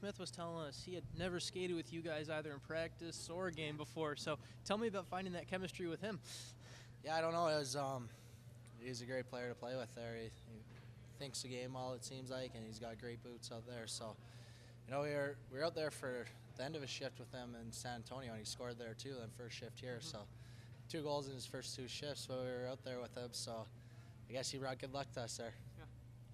Smith was telling us he had never skated with you guys either in practice or a game before. So tell me about finding that chemistry with him. Yeah, I don't know. It was he's a great player to play with there. He thinks the game well, it seems like, and he's got great boots out there. So, we were out there for the end of a shift with him in San Antonio, and he scored there too. Then first shift here, so 2 goals in his first 2 shifts. But we were out there with him, so I guess he brought good luck to us there. Yeah.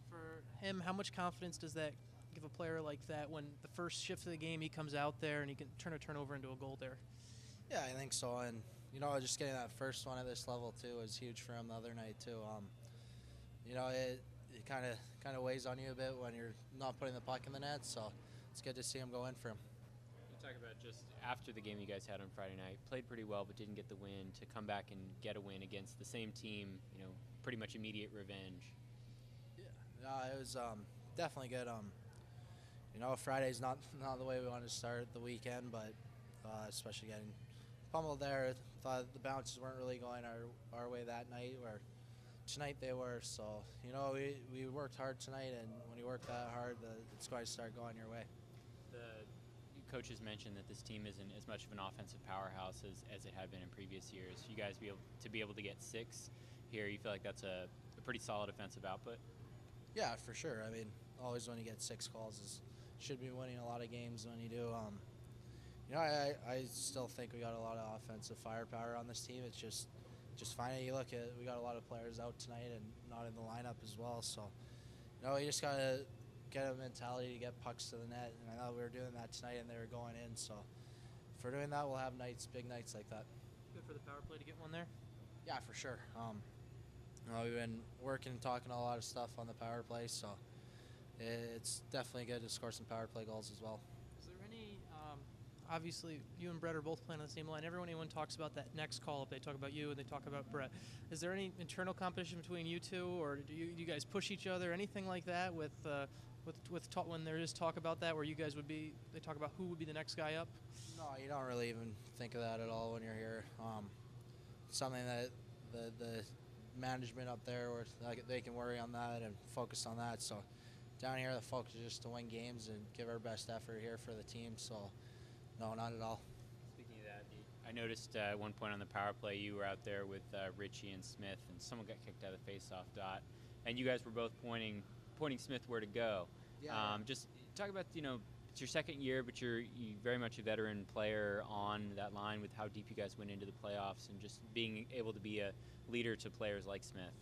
For him, how much confidence does that give a player like that when the first shift of the game he comes out there and he can turn a turnover into a goal there? Yeah, I think so. And just getting that first one at this level too was huge for him the other night too. It kind of weighs on you a bit when you're not putting the puck in the net. So it's good to see him go in for him. You talk about just after the game you guys had on Friday night, played pretty well but didn't get the win. To come back and get a win against the same team, pretty much immediate revenge. Yeah, it was definitely good. Friday's not the way we wanted to start the weekend, but especially getting pummeled there. Thought the bounces weren't really going our way that night, where tonight they were. So, we worked hard tonight, and when you work that hard, it's going to start going your way. The coaches mentioned that this team isn't as much of an offensive powerhouse as it had been in previous years. You guys be able to get 6 here, you feel like that's a pretty solid offensive output? Yeah, for sure. I mean, always when you get 6 calls, should be winning a lot of games when you do. I still think we got a lot of offensive firepower on this team. It's just fine. You look at, we got a lot of players out tonight and not in the lineup as well. So, you just got to get a mentality to get pucks to the net. And I thought we were doing that tonight and they were going in. So if we're doing that, we'll have big nights like that. Good for the power play to get one there? Yeah, for sure. We've been working and talking a lot of stuff on the power play. So it's definitely good to score some power play goals as well. Is there any, obviously you and Brett are both playing on the same line. Anyone talks about that next call-up, they talk about you and they talk about Brett. Is there any internal competition between you two, or do you guys push each other, anything like that with when there is talk about that, where you guys they talk about who would be the next guy up? No, you don't really even think of that at all when you're here. Something that the management up there, where they can worry on that and focus on that. So down here, the focus is just to win games and give our best effort here for the team. So no, not at all. Speaking of that, I noticed at one point on the power play you were out there with Richie and Smith, and someone got kicked out of the face-off dot, and you guys were both pointing Smith where to go. Yeah. Just talk about, it's your second year, but you're very much a veteran player on that line with how deep you guys went into the playoffs and just being able to be a leader to players like Smith.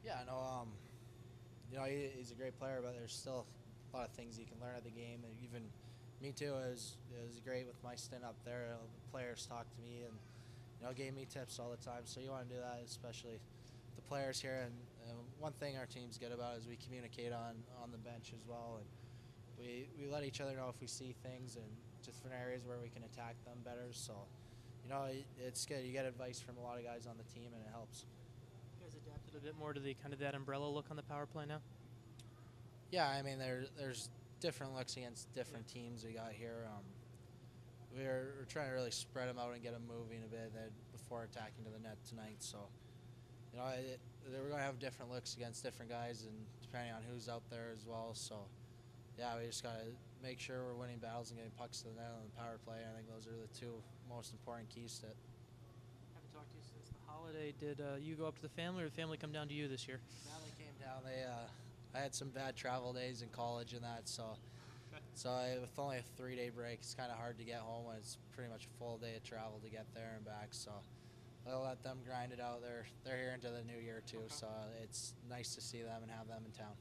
Yeah, no, he's a great player, but there's still a lot of things you can learn at the game. And even me too, it was great with my stint up there. The players talked to me and gave me tips all the time. So you want to do that, especially the players here. And one thing our team's good about is we communicate on the bench as well, and we let each other know if we see things and different areas where we can attack them better. So it's good. You get advice from a lot of guys on the team, and it helps. You guys adapted a bit more to the kind of that umbrella look on the power play now? Yeah, I mean there's different looks against different teams we got here. We're trying to really spread them out and get them moving a bit before attacking to the net tonight. So we're going to have different looks against different guys, and depending on who's out there as well. So yeah, we just got to make sure we're winning battles and getting pucks to the net on the power play. I think those are the 2 most important keys to it. I haven't talked to you since the holiday. Did you go up to the family, or did the family come down to you this year? Family came down. I had some bad travel days in college and that, so with only a 3-day break, it's kind of hard to get home when it's pretty much a full day of travel to get there and back. So I'll let them grind it out. They're here into the new year too, so it's nice to see them and have them in town.